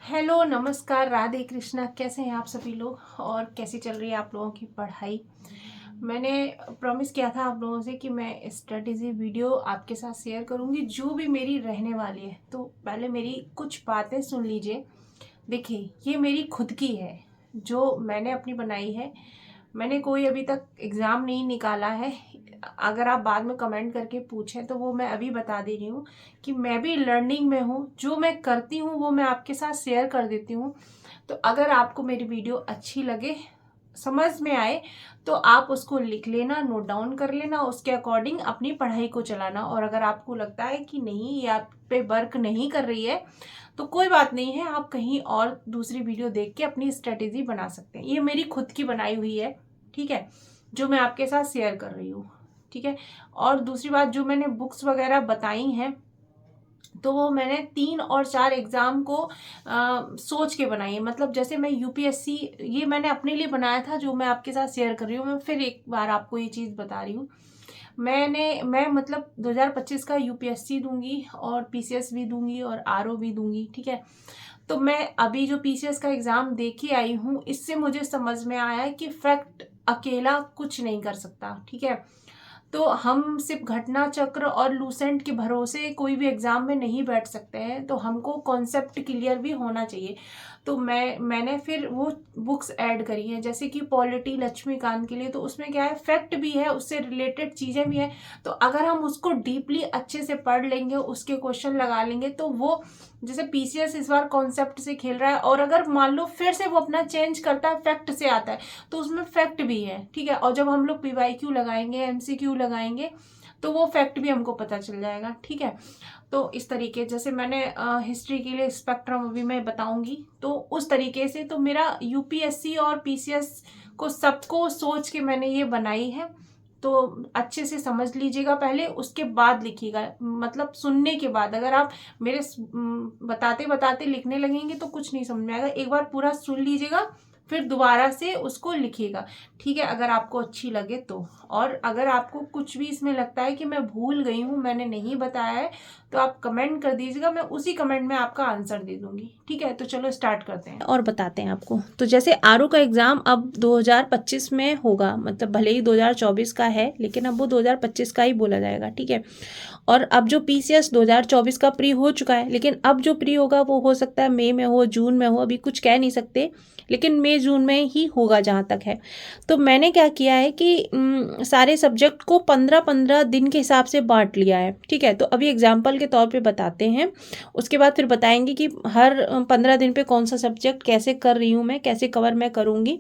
Hello, नमस्कार, राधे कृष्णा। कैसे हैं आप सभी लोग और कैसी चल रही है आप लोगों की पढ़ाई। मैंने प्रॉमिस किया था आप लोगों से कि मैं स्ट्रेटेजी वीडियो आपके साथ शेयर करूंगी जो भी मेरी रहने वाली है। तो पहले मेरी कुछ बातें सुन लीजिए। देखिए, ये मेरी खुद की है जो मैंने अपनी बनाई है। मैंने कोई अभी तक एग्ज़ाम नहीं निकाला है। अगर आप बाद में कमेंट करके पूछें तो वो मैं अभी बता दे रही हूँ कि मैं भी लर्निंग में हूँ। जो मैं करती हूँ वो मैं आपके साथ शेयर कर देती हूँ। तो अगर आपको मेरी वीडियो अच्छी लगे, समझ में आए, तो आप उसको लिख लेना, नोट डाउन कर लेना, उसके अकॉर्डिंग अपनी पढ़ाई को चलाना। और अगर आपको लगता है कि नहीं, ये आप पे वर्क नहीं कर रही है, तो कोई बात नहीं है, आप कहीं और दूसरी वीडियो देख के अपनी स्ट्रेटेजी बना सकते हैं। ये मेरी खुद की बनाई हुई है, ठीक है, जो मैं आपके साथ शेयर कर रही हूँ, ठीक है। और दूसरी बात, जो मैंने बुक्स वगैरह बताई हैं, तो वो मैंने 3 और 4 एग्ज़ाम को सोच के बनाई है। मतलब जैसे मैं यूपीएससी, ये मैंने अपने लिए बनाया था जो मैं आपके साथ शेयर कर रही हूँ। मैं फिर एक बार आपको ये चीज़ बता रही हूँ। मैं मतलब 2025 का यूपीएससी दूंगी और पीसीएस भी दूंगी और आरओ भी दूंगी, ठीक है। तो मैं अभी जो पीसीएस का एग्ज़ाम दे के आई हूँ, इससे मुझे समझ में आया है कि फैक्ट अकेला कुछ नहीं कर सकता, ठीक है। तो हम सिर्फ घटना चक्र और लूसेंट के भरोसे कोई भी एग्ज़ाम में नहीं बैठ सकते हैं। तो हमको कॉन्सेप्ट क्लियर भी होना चाहिए। तो मैंने फिर वो बुक्स ऐड करी हैं, जैसे कि पॉलिटी लक्ष्मीकांत के लिए। तो उसमें क्या है, फैक्ट भी है, उससे रिलेटेड चीज़ें भी हैं। तो अगर हम उसको डीपली अच्छे से पढ़ लेंगे, उसके क्वेश्चन लगा लेंगे, तो वो, जैसे पीसीएस इस बार कॉन्सेप्ट से खेल रहा है, और अगर मान लो फिर से वो अपना चेंज करता है, फैक्ट से आता है, तो उसमें फैक्ट भी है, ठीक है। और जब हम लोग पीवाईक्यू लगाएंगे, एमसीक्यू लगाएंगे, तो वो फैक्ट भी हमको पता चल जाएगा, ठीक है। तो इस तरीके, जैसे मैंने हिस्ट्री के लिए स्पेक्ट्रम अभी मैं बताऊंगी, तो उस तरीके से तो मेरा यूपीएससी और पीसीएस को सबको सोच के मैंने ये बनाई है। तो अच्छे से समझ लीजिएगा पहले, उसके बाद लिखिएगा। मतलब सुनने के बाद, अगर आप मेरे बताते बताते लिखने लगेंगे तो कुछ नहीं समझ में आएगा। एक बार पूरा सुन लीजिएगा, फिर दोबारा से उसको लिखिएगा, ठीक है, अगर आपको अच्छी लगे तो। और अगर आपको कुछ भी इसमें लगता है कि मैं भूल गई हूँ, मैंने नहीं बताया है, तो आप कमेंट कर दीजिएगा, मैं उसी कमेंट में आपका आंसर दे दूंगी, ठीक है। तो चलो स्टार्ट करते हैं और बताते हैं आपको। तो जैसे आरओ का एग्ज़ाम अब 2025 में होगा, मतलब भले ही 2024 का है, लेकिन अब वो 2025 का ही बोला जाएगा, ठीक है। और अब जो पीसीएस 2024 का प्री हो चुका है, लेकिन अब जो प्री होगा वो हो सकता है मई में हो, जून में हो, अभी कुछ कह नहीं सकते, लेकिन मई जून में ही होगा जहाँ तक है। तो मैंने क्या किया है कि सारे सब्जेक्ट को 15-15 दिन के हिसाब से बांट लिया है, ठीक है। तो अभी एग्जाम्पल के तौर पे बताते हैं, उसके बाद फिर बताएंगे कि हर 15 दिन पे कौन सा सब्जेक्ट कैसे कर रही हूँ मैं, कैसे कवर मैं करूँगी।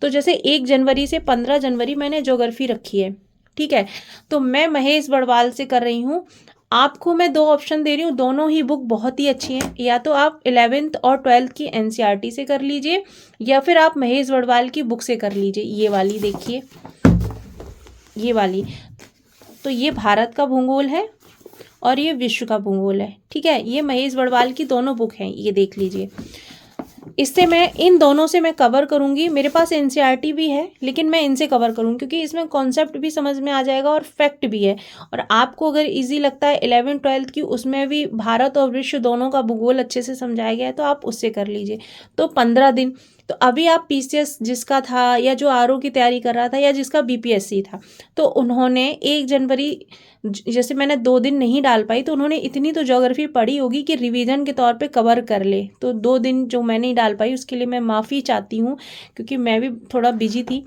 तो जैसे 1 जनवरी से 15 जनवरी मैंने ज्योग्राफी रखी है, ठीक है। तो मैं महेश बड़वाल से कर रही हूँ। आपको मैं 2 ऑप्शन दे रही हूँ, दोनों ही बुक बहुत ही अच्छी हैं। या तो आप 11th और 12th की एनसीईआरटी से कर लीजिए, या फिर आप महेश बड़वाल की बुक से कर लीजिए। ये वाली देखिए, ये वाली। तो ये भारत का भूगोल है और ये विश्व का भूगोल है, ठीक है। ये महेश बड़वाल की दोनों बुक हैं, ये देख लीजिए। इससे मैं इन दोनों से मैं कवर करूंगी। मेरे पास एनसीईआरटी भी है, लेकिन मैं इनसे कवर करूंगी क्योंकि इसमें कॉन्सेप्ट भी समझ में आ जाएगा और फैक्ट भी है। और आपको अगर इजी लगता है 11th-12th की, उसमें भी भारत और विश्व दोनों का भूगोल अच्छे से समझाया गया है, तो आप उससे कर लीजिए। तो 15 दिन। तो अभी आप पीसीएस जिसका था, या जो आरओ की तैयारी कर रहा था, या जिसका बीपीएससी था, तो उन्होंने 1 जनवरी, जैसे मैंने 2 दिन नहीं डाल पाई, तो उन्होंने इतनी तो ज्योग्राफी पढ़ी होगी कि रिवीजन के तौर पे कवर कर ले। तो 2 दिन जो मैं नहीं डाल पाई उसके लिए मैं माफ़ी चाहती हूँ, क्योंकि मैं भी थोड़ा बिजी थी,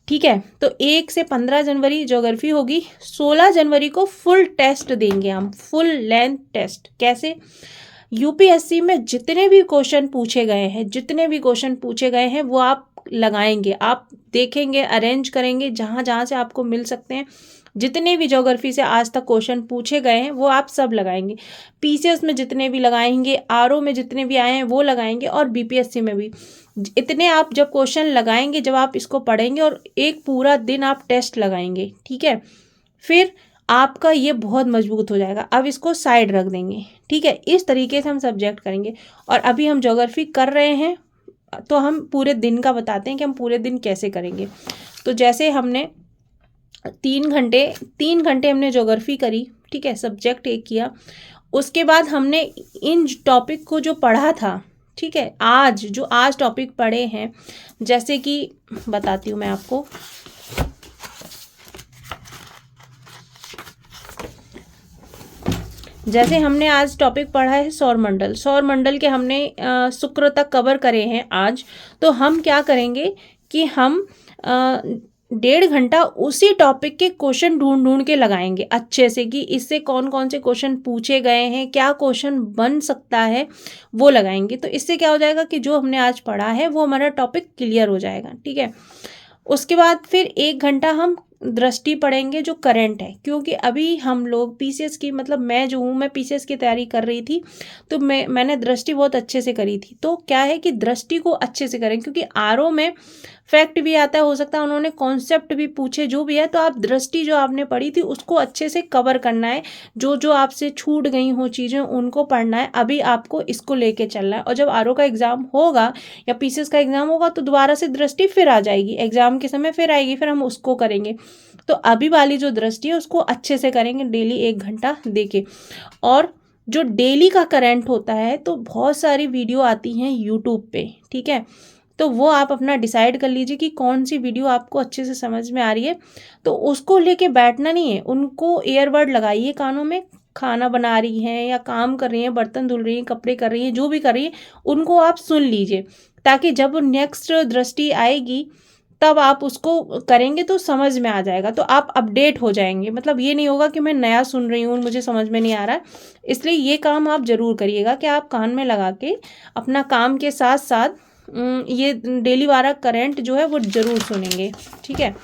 ठीक है। तो 1 से 15 जनवरी ज्योग्राफी होगी। 16 जनवरी को फुल टेस्ट देंगे हम, फुल लेंथ टेस्ट। कैसे? यूपीएससी में जितने भी क्वेश्चन पूछे गए हैं, जितने भी क्वेश्चन पूछे गए हैं, वो आप लगाएंगे, आप देखेंगे, अरेंज करेंगे जहाँ जहाँ से आपको मिल सकते हैं। जितने भी ज्योग्राफी से आज तक क्वेश्चन पूछे गए हैं वो आप सब लगाएंगे। पीसीएस में जितने भी लगाएंगे, आरओ में जितने भी आए हैं वो लगाएंगे, और बीपीएससी में भी इतने आप जब क्वेश्चन लगाएंगे, जब आप इसको पढ़ेंगे, और एक पूरा दिन आप टेस्ट लगाएंगे, ठीक है, फिर आपका ये बहुत मजबूत हो जाएगा। अब इसको साइड रख देंगे, ठीक है। इस तरीके से हम सब्जेक्ट करेंगे। और अभी हम ज्योग्राफी कर रहे हैं, तो हम पूरे दिन का बताते हैं कि हम पूरे दिन कैसे करेंगे। तो जैसे हमने 3 घंटे हमने ज्योग्राफी करी, ठीक है, सब्जेक्ट एक किया। उसके बाद हमने इन टॉपिक को जो पढ़ा था, ठीक है। आज जो आज टॉपिक पढ़े हैं, जैसे कि बताती हूँ मैं आपको, जैसे हमने आज टॉपिक पढ़ा है सौरमंडल, सौरमंडल के हमने शुक्र तक कवर करे हैं आज। तो हम क्या करेंगे कि हम 1.5 घंटा उसी टॉपिक के क्वेश्चन ढूंढ ढूंढ के लगाएंगे अच्छे से, कि इससे कौन कौन से क्वेश्चन पूछे गए हैं, क्या क्वेश्चन बन सकता है, वो लगाएंगे। तो इससे क्या हो जाएगा कि जो हमने आज पढ़ा है वो हमारा टॉपिक क्लियर हो जाएगा। ठीक है। उसके बाद फिर 1 घंटा हम दृष्टि पढ़ेंगे जो करंट है, क्योंकि अभी हम लोग पीसीएस की, मतलब मैं जो हूँ, मैं पीसीएस की तैयारी कर रही थी, तो मैंने दृष्टि बहुत अच्छे से करी थी। तो क्या है कि दृष्टि को अच्छे से करें, क्योंकि आरओ में फैक्ट भी आता है, हो सकता है उन्होंने कॉन्सेप्ट भी पूछे, जो भी है। तो आप दृष्टि जो आपने पढ़ी थी उसको अच्छे से कवर करना है, जो जो आपसे छूट गई हो चीज़ें उनको पढ़ना है। अभी आपको इसको लेके चलना है, और जब आरओ का एग्ज़ाम होगा या पीसीएस का एग्ज़ाम होगा तो दोबारा से दृष्टि फिर आ जाएगी, एग्ज़ाम के समय फिर आएगी, फिर हम उसको करेंगे। तो अभी वाली जो दृष्टि है उसको अच्छे से करेंगे, डेली 1 घंटा देके। और जो डेली का करंट होता है, तो बहुत सारी वीडियो आती हैं यूट्यूब पे, ठीक है। तो वो आप अपना डिसाइड कर लीजिए कि कौन सी वीडियो आपको अच्छे से समझ में आ रही है, तो उसको लेके बैठना नहीं है। उनको ईयरबड लगाइए कानों में, खाना बना रही हैं या काम कर रही हैं, बर्तन धुल रही हैं, कपड़े कर रही हैं, जो भी कर रही हैं, उनको आप सुन लीजिए, ताकि जब नेक्स्ट दृष्टि आएगी तब आप उसको करेंगे तो समझ में आ जाएगा, तो आप अपडेट हो जाएंगे। मतलब ये नहीं होगा कि मैं नया सुन रही हूँ, मुझे समझ में नहीं आ रहा है। इसलिए ये काम आप ज़रूर करिएगा कि आप कान में लगा के अपना काम के साथ साथ ये डेली वाला करंट जो है वो ज़रूर सुनेंगे। ठीक है।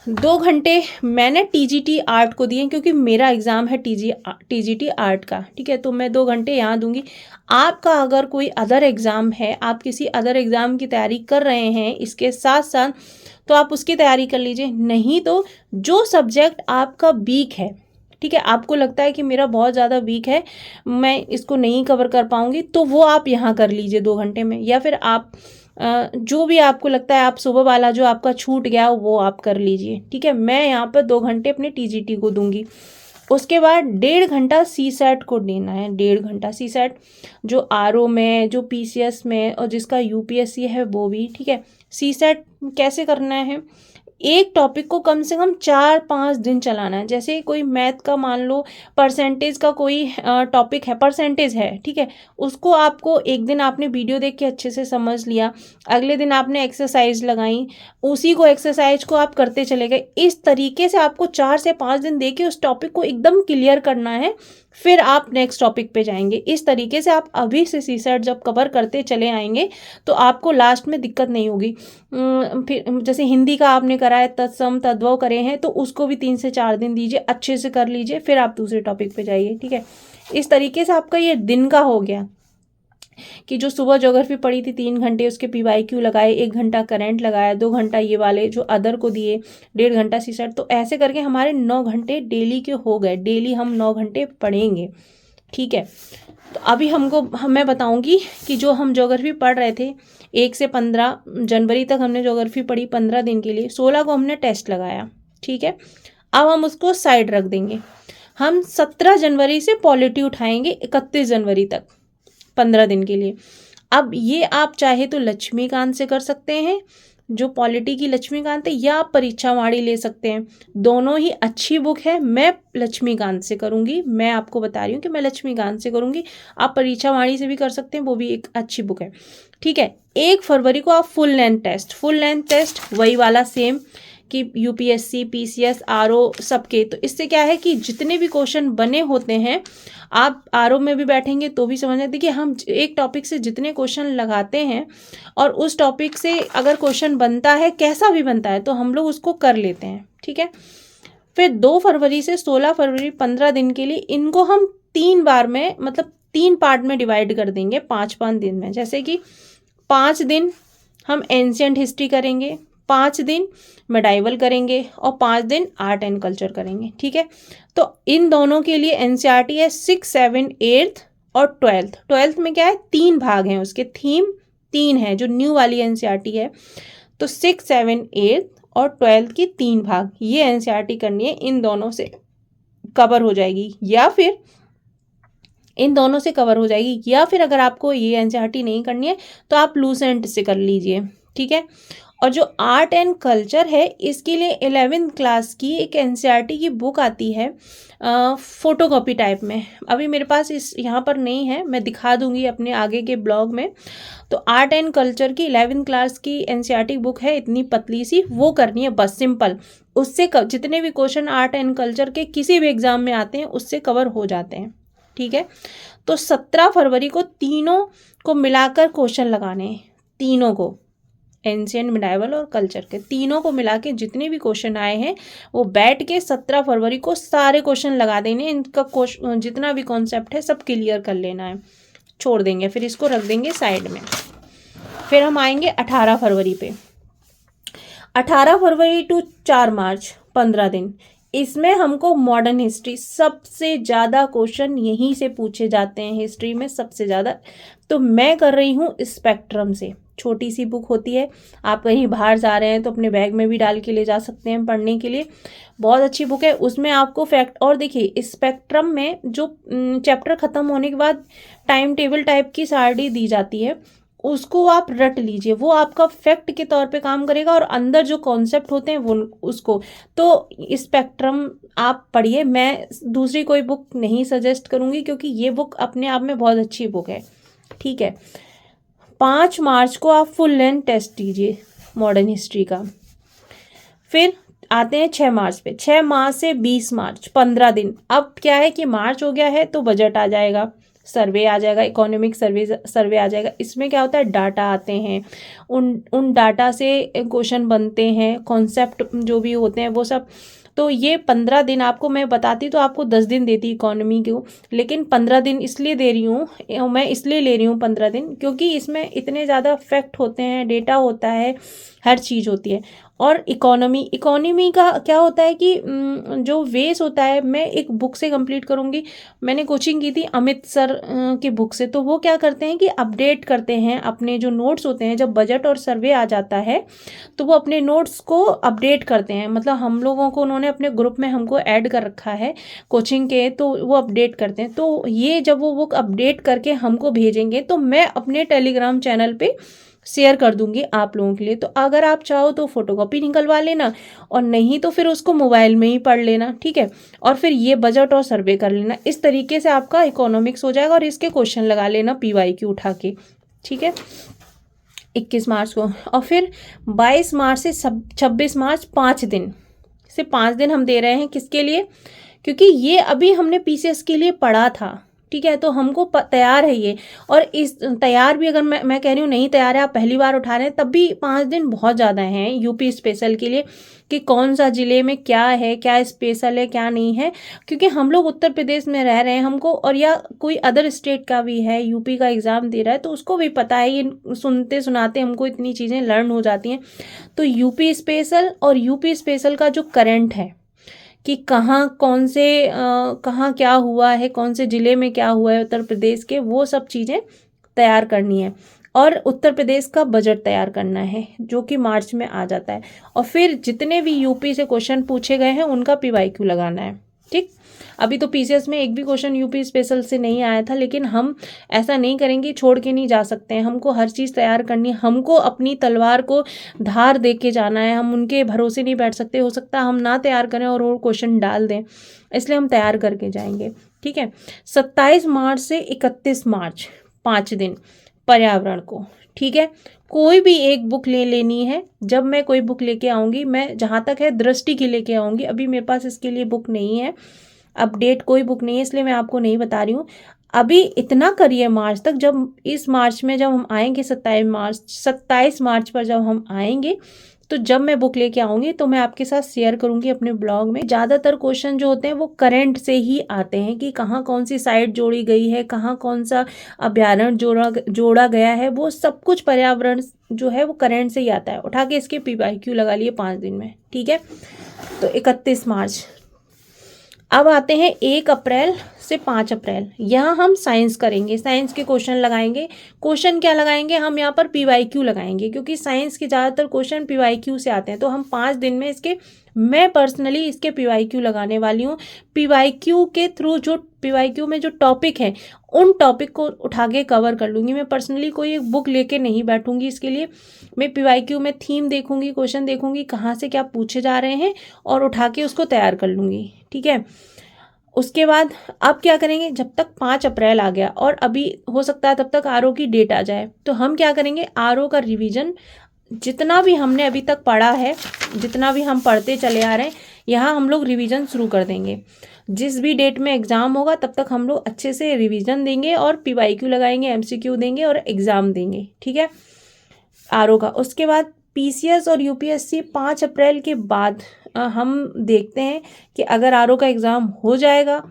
2 घंटे मैंने टीजीटी आर्ट को दिए, क्योंकि मेरा एग्ज़ाम है टीजीटी आर्ट का। ठीक है। तो मैं 2 घंटे यहाँ दूंगी। आपका अगर कोई अदर एग्ज़ाम है, आप किसी अदर एग्ज़ाम की तैयारी कर रहे हैं इसके साथ साथ, तो आप उसकी तैयारी कर लीजिए। नहीं तो जो सब्जेक्ट आपका वीक है, ठीक है, आपको लगता है कि मेरा बहुत ज़्यादा वीक है, मैं इसको नहीं कवर कर पाऊँगी, तो वो आप यहाँ कर लीजिए 2 घंटे में। या फिर आप जो भी आपको लगता है, आप सुबह वाला जो आपका छूट गया वो आप कर लीजिए। ठीक है। मैं यहाँ पर 2 घंटे अपने टीजीटी को दूंगी। उसके बाद 1.5 घंटा सीसैट को देना है। 1.5 घंटा सीसैट, जो आरओ में, जो पीसीएस में, और जिसका यूपीएससी है वो भी। ठीक है। सीसैट कैसे करना है, एक टॉपिक को कम से कम 4-5 दिन चलाना है। जैसे कोई मैथ का मान लो परसेंटेज का कोई टॉपिक है, परसेंटेज है, ठीक है, उसको आपको एक दिन आपने वीडियो देख के अच्छे से समझ लिया, अगले दिन आपने एक्सरसाइज लगाई, उसी को एक्सरसाइज को आप करते चले गए। इस तरीके से आपको 4 से 5 दिन दे के उस टॉपिक को एकदम क्लियर करना है, फिर आप नेक्स्ट टॉपिक पे जाएंगे। इस तरीके से आप अभी से सीसैट जब कवर करते चले आएंगे तो आपको लास्ट में दिक्कत नहीं होगी। फिर जैसे हिंदी का आपने करा है, तत्सम तद्भव करे हैं, तो उसको भी 3 से 4 दिन दीजिए, अच्छे से कर लीजिए, फिर आप दूसरे टॉपिक पे जाइए। ठीक है। इस तरीके से आपका ये दिन का हो गया कि जो सुबह ज्योग्राफी पढ़ी थी 3 घंटे, उसके पीवाईक्यू लगाए, 1 घंटा करंट लगाया, 2 घंटा ये वाले जो अदर को दिए, 1.5 घंटा सीसैट। तो ऐसे करके हमारे 9 घंटे डेली के हो गए। डेली हम 9 घंटे पढ़ेंगे। ठीक है। तो अभी मैं बताऊंगी कि जो हम ज्योग्राफी पढ़ रहे थे, 1 से 15 जनवरी तक हमने ज्योग्राफी पढ़ी 15 दिन के लिए, 16 को हमने टेस्ट लगाया। ठीक है। अब हम उसको साइड रख देंगे। हम 17 जनवरी से पॉलिटी उठाएंगे 31 जनवरी तक, 15 दिन के लिए। अब ये आप चाहे तो लक्ष्मीकांत से कर सकते हैं, जो पॉलिटी की लक्ष्मीकांत है, या आप परीक्षावाणी ले सकते हैं। दोनों ही अच्छी बुक है। मैं लक्ष्मीकांत से करूँगी, मैं आपको बता रही हूँ कि मैं लक्ष्मीकांत से करूँगी। आप परीक्षावाणी से भी कर सकते हैं, वो भी एक अच्छी बुक है। ठीक है। 1 फरवरी को आप फुल लेंथ टेस्ट वही वाला सेम, कि यूपीएससी, पीसीएस, आरओ सबके। तो इससे क्या है कि जितने भी क्वेश्चन बने होते हैं, आप आरओ में भी बैठेंगे तो भी समझ आती कि हम एक टॉपिक से जितने क्वेश्चन लगाते हैं और उस टॉपिक से अगर क्वेश्चन बनता है, कैसा भी बनता है, तो हम लोग उसको कर लेते हैं। ठीक है। फिर 2 फरवरी से 16 फरवरी 15 दिन के लिए, इनको हम 3 बार में, मतलब 3 पार्ट में डिवाइड कर देंगे 5-5 दिन में। जैसे कि 5 दिन हम एंशिएंट हिस्ट्री करेंगे, 5 दिन मेडाइवल करेंगे, और 5 दिन आर्ट एंड कल्चर करेंगे। ठीक है। तो इन दोनों के लिए एनसीईआरटी है 6, 7, 8 और 12th में क्या है, 3 भाग हैं, उसके थीम 3 है, जो न्यू वाली एनसीईआरटी है। तो 6, 7, 8 और 12th की 3 भाग, ये एनसीईआरटी करनी है, इन दोनों से कवर हो जाएगी। या फिर इन दोनों से कवर हो जाएगी। या फिर अगर आपको ये एनसीईआरटी नहीं करनी है तो आप लूसेंट से कर लीजिए, ठीक है। और जो आर्ट एंड कल्चर है इसके लिए 11th क्लास की एक एनसीईआरटी की बुक आती है फोटोकॉपी टाइप में। अभी मेरे पास इस यहाँ पर नहीं है, मैं दिखा दूंगी अपने आगे के ब्लॉग में। तो आर्ट एंड कल्चर की 11th क्लास की एनसीईआरटी बुक है, इतनी पतली सी, वो करनी है बस, सिंपल। उससे जितने भी क्वेश्चन आर्ट एंड कल्चर के किसी भी एग्जाम में आते हैं उससे कवर हो जाते हैं, ठीक है। तो 17 फरवरी को तीनों को मिलाकर क्वेश्चन लगाने हैं, तीनों को, एंशिएंट, मिडाइवल और कल्चर के तीनों को मिला के जितने भी क्वेश्चन आए हैं वो बैठ के 17 फरवरी को सारे क्वेश्चन लगा देने। इनका जितना भी कॉन्सेप्ट है सब क्लियर कर लेना है, छोड़ देंगे, फिर इसको रख देंगे साइड में। फिर हम आएंगे 18 फरवरी पे। 18 फरवरी टू 4 मार्च 15 दिन, इसमें हमको मॉडर्न हिस्ट्री, सबसे ज़्यादा क्वेश्चन यहीं से पूछे जाते हैं हिस्ट्री में सबसे ज़्यादा। तो मैं कर रही हूँ स्पेक्ट्रम से, छोटी सी बुक होती है, आप कहीं बाहर जा रहे हैं तो अपने बैग में भी डाल के ले जा सकते हैं पढ़ने के लिए, बहुत अच्छी बुक है। उसमें आपको फैक्ट, और देखिए स्पेक्ट्रम में जो चैप्टर ख़त्म होने के बाद टाइम टेबल टाइप की सारणी दी जाती है, उसको आप रट लीजिए, वो आपका फैक्ट के तौर पे काम करेगा, और अंदर जो कॉन्सेप्ट होते हैं वो उसको, तो स्पेक्ट्रम आप पढ़िए। मैं दूसरी कोई बुक नहीं सजेस्ट करूँगी क्योंकि ये बुक अपने आप में बहुत अच्छी बुक है, ठीक है। 5 मार्च को आप फुल लेंथ टेस्ट दीजिए मॉडर्न हिस्ट्री का। फिर आते हैं 6 मार्च पे, 6 मार्च से 20 मार्च 15 दिन। अब क्या है कि मार्च हो गया है तो बजट आ जाएगा, सर्वे आ जाएगा, इकोनॉमिक सर्वे आ जाएगा। इसमें क्या होता है, डाटा आते हैं, उन डाटा से क्वेश्चन बनते हैं, कॉन्सेप्ट जो भी होते हैं वो सब। तो ये 15 दिन आपको मैं बताती तो आपको 10 दिन देती इकोनॉमी को, लेकिन 15 दिन इसलिए दे रही हूँ, मैं इसलिए ले रही हूँ 15 दिन क्योंकि इसमें इतने ज़्यादा फैक्ट होते हैं, डेटा होता है, हर चीज़ होती है। और इकोनॉमी का क्या होता है कि जो वेस होता है, मैं एक बुक से कंप्लीट करूँगी। मैंने कोचिंग की थी अमित सर की बुक से, तो वो क्या करते हैं कि अपडेट करते हैं अपने जो नोट्स होते हैं, जब बजट और सर्वे आ जाता है तो वो अपने नोट्स को अपडेट करते हैं। मतलब हम लोगों को उन्होंने अपने ग्रुप में हमको ऐड कर रखा है कोचिंग के, तो वो अपडेट करते हैं। तो ये जब वो बुक अपडेट करके हमको भेजेंगे तो मैं अपने टेलीग्राम चैनल पे शेयर कर दूंगी आप लोगों के लिए। तो अगर आप चाहो तो फोटोकॉपी निकलवा लेना, और नहीं तो फिर उसको मोबाइल में ही पढ़ लेना, ठीक है। और फिर ये बजट और सर्वे कर लेना, इस तरीके से आपका इकोनॉमिक्स हो जाएगा। और इसके क्वेश्चन लगा लेना PYQ उठा के, ठीक है, 21 मार्च को। और फिर 22 मार्च से 26 मार्च 5 दिन से 5 दिन हम दे रहे हैं, किसके लिए, क्योंकि ये अभी हमने PCS के लिए पढ़ा था, ठीक है। तो हमको तैयार है ये, और इस तैयार भी अगर मैं कह रही हूँ नहीं तैयार है, आप पहली बार उठा रहे हैं, तब भी 5 दिन बहुत ज़्यादा हैं यूपी स्पेशल के लिए, कि कौन सा ज़िले में क्या है, क्या स्पेशल है, क्या नहीं है। क्योंकि हम लोग उत्तर प्रदेश में रह रहे हैं, हमको, और या कोई अदर स्टेट का भी है यूपी का एग्ज़ाम दे रहा है तो उसको भी पता है, ये सुनते सुनाते हमको इतनी चीज़ें लर्न हो जाती हैं। तो यूपी स्पेशल और यूपी स्पेशल का जो करंट है कि कहाँ कौन से कहाँ क्या हुआ है, कौन से ज़िले में क्या हुआ है उत्तर प्रदेश के, वो सब चीज़ें तैयार करनी है। और उत्तर प्रदेश का बजट तैयार करना है जो कि मार्च में आ जाता है। और फिर जितने भी यूपी से क्वेश्चन पूछे गए हैं उनका PYQ लगाना है, ठीक। अभी तो PCS में एक भी क्वेश्चन यूपी स्पेशल से नहीं आया था, लेकिन हम ऐसा नहीं करेंगे, छोड़ के नहीं जा सकते हैं, हमको हर चीज़ तैयार करनी है, हमको अपनी तलवार को धार दे के जाना है, हम उनके भरोसे नहीं बैठ सकते। हो सकता है हम ना तैयार करें और वो क्वेश्चन डाल दें, इसलिए हम तैयार करके जाएंगे, ठीक है। 27 मार्च से 31 मार्च 5 दिन पर्यावरण को, ठीक है। कोई भी एक बुक ले लेनी है, जब मैं कोई बुक लेके आऊँगी, मैं जहाँ तक है दृष्टि की लेके आऊँगी, अभी मेरे पास इसके लिए बुक नहीं है, अपडेट कोई बुक नहीं है, इसलिए मैं आपको नहीं बता रही हूँ। अभी इतना करिए मार्च तक, जब इस मार्च में जब हम आएंगे 27 मार्च पर जब हम आएंगे, तो जब मैं बुक लेके आऊँगी तो मैं आपके साथ शेयर करूँगी अपने ब्लॉग में। ज़्यादातर क्वेश्चन जो होते हैं वो करंट से ही आते हैं, कि कहाँ कौन सी साइट जोड़ी गई है, कहाँ कौन सा अभ्यारण्य जोड़ा गया है, वो सब कुछ पर्यावरण जो है वो करंट से ही आता है। उठा के इसके PYQ लगा लिए 5 दिन में, ठीक है। तो 31 मार्च। अब आते हैं 1 अप्रैल से 5 अप्रैल, यहाँ हम साइंस करेंगे, साइंस के क्वेश्चन लगाएंगे। क्वेश्चन क्या लगाएंगे, हम यहाँ पर PYQ लगाएंगे, क्योंकि साइंस के ज़्यादातर क्वेश्चन PYQ से आते हैं। तो हम 5 दिन में इसके मैं पर्सनली इसके PYQ लगाने वाली हूँ। PYQ के थ्रू जो PYQ में जो टॉपिक है उन टॉपिक को उठा के कवर कर लूँगी। मैं पर्सनली कोई एक बुक लेके नहीं बैठूँगी इसके लिए। मैं PYQ में थीम देखूँगी, क्वेश्चन देखूँगी, कहाँ से क्या पूछे जा रहे हैं और उठा के उसको तैयार कर लूँगी। ठीक है, उसके बाद अब क्या करेंगे, जब तक 5 अप्रैल आ गया और अभी हो सकता है तब तक RO की डेट आ जाए, तो हम क्या करेंगे, RO का रिवीजन जितना भी हमने अभी तक पढ़ा है, जितना भी हम पढ़ते चले आ रहे हैं, यहाँ हम लोग रिवीजन शुरू कर देंगे। जिस भी डेट में एग्ज़ाम होगा तब तक हम लोग अच्छे से रिवीजन देंगे और PYQ लगाएंगे, MCQ देंगे और एग्ज़ाम देंगे। ठीक है, RO का। उसके बाद PCS और UPSC 5 अप्रैल के बाद हम देखते हैं कि अगर RO का एग्ज़ाम हो जाएगा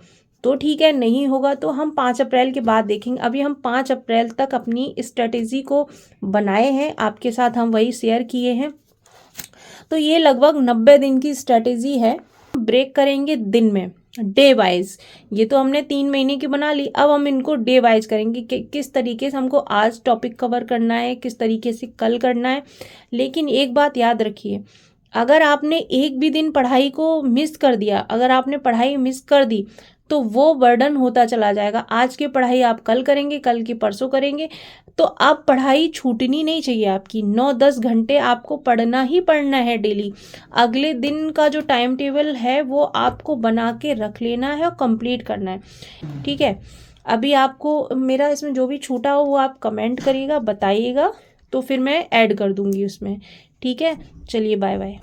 तो ठीक है, नहीं होगा तो हम 5 अप्रैल के बाद देखेंगे। अभी हम 5 अप्रैल तक अपनी स्ट्रेटेजी को बनाए हैं, आपके साथ हम वही शेयर किए हैं। तो ये लगभग 90 दिन की स्ट्रेटेजी है। ब्रेक करेंगे दिन में, डे वाइज। ये तो हमने 3 महीने की बना ली, अब हम इनको डे वाइज करेंगे कि किस तरीके से हमको आज टॉपिक कवर करना है, किस तरीके से कल करना है। लेकिन एक बात याद रखिए, अगर आपने एक भी दिन पढ़ाई को मिस कर दिया, अगर आपने पढ़ाई मिस कर दी तो वो बर्डन होता चला जाएगा। आज की पढ़ाई आप कल करेंगे, कल की परसों करेंगे, तो अब पढ़ाई छूटनी नहीं चाहिए आपकी। 9-10 घंटे आपको पढ़ना ही पढ़ना है डेली। अगले दिन का जो टाइम टेबल है वो आपको बना के रख लेना है और कंप्लीट करना है। ठीक है, अभी आपको मेरा इसमें जो भी छूटा हो वो आप कमेंट करिएगा, बताइएगा, तो फिर मैं ऐड कर दूंगी उसमें। ठीक है, चलिए बाय बाय।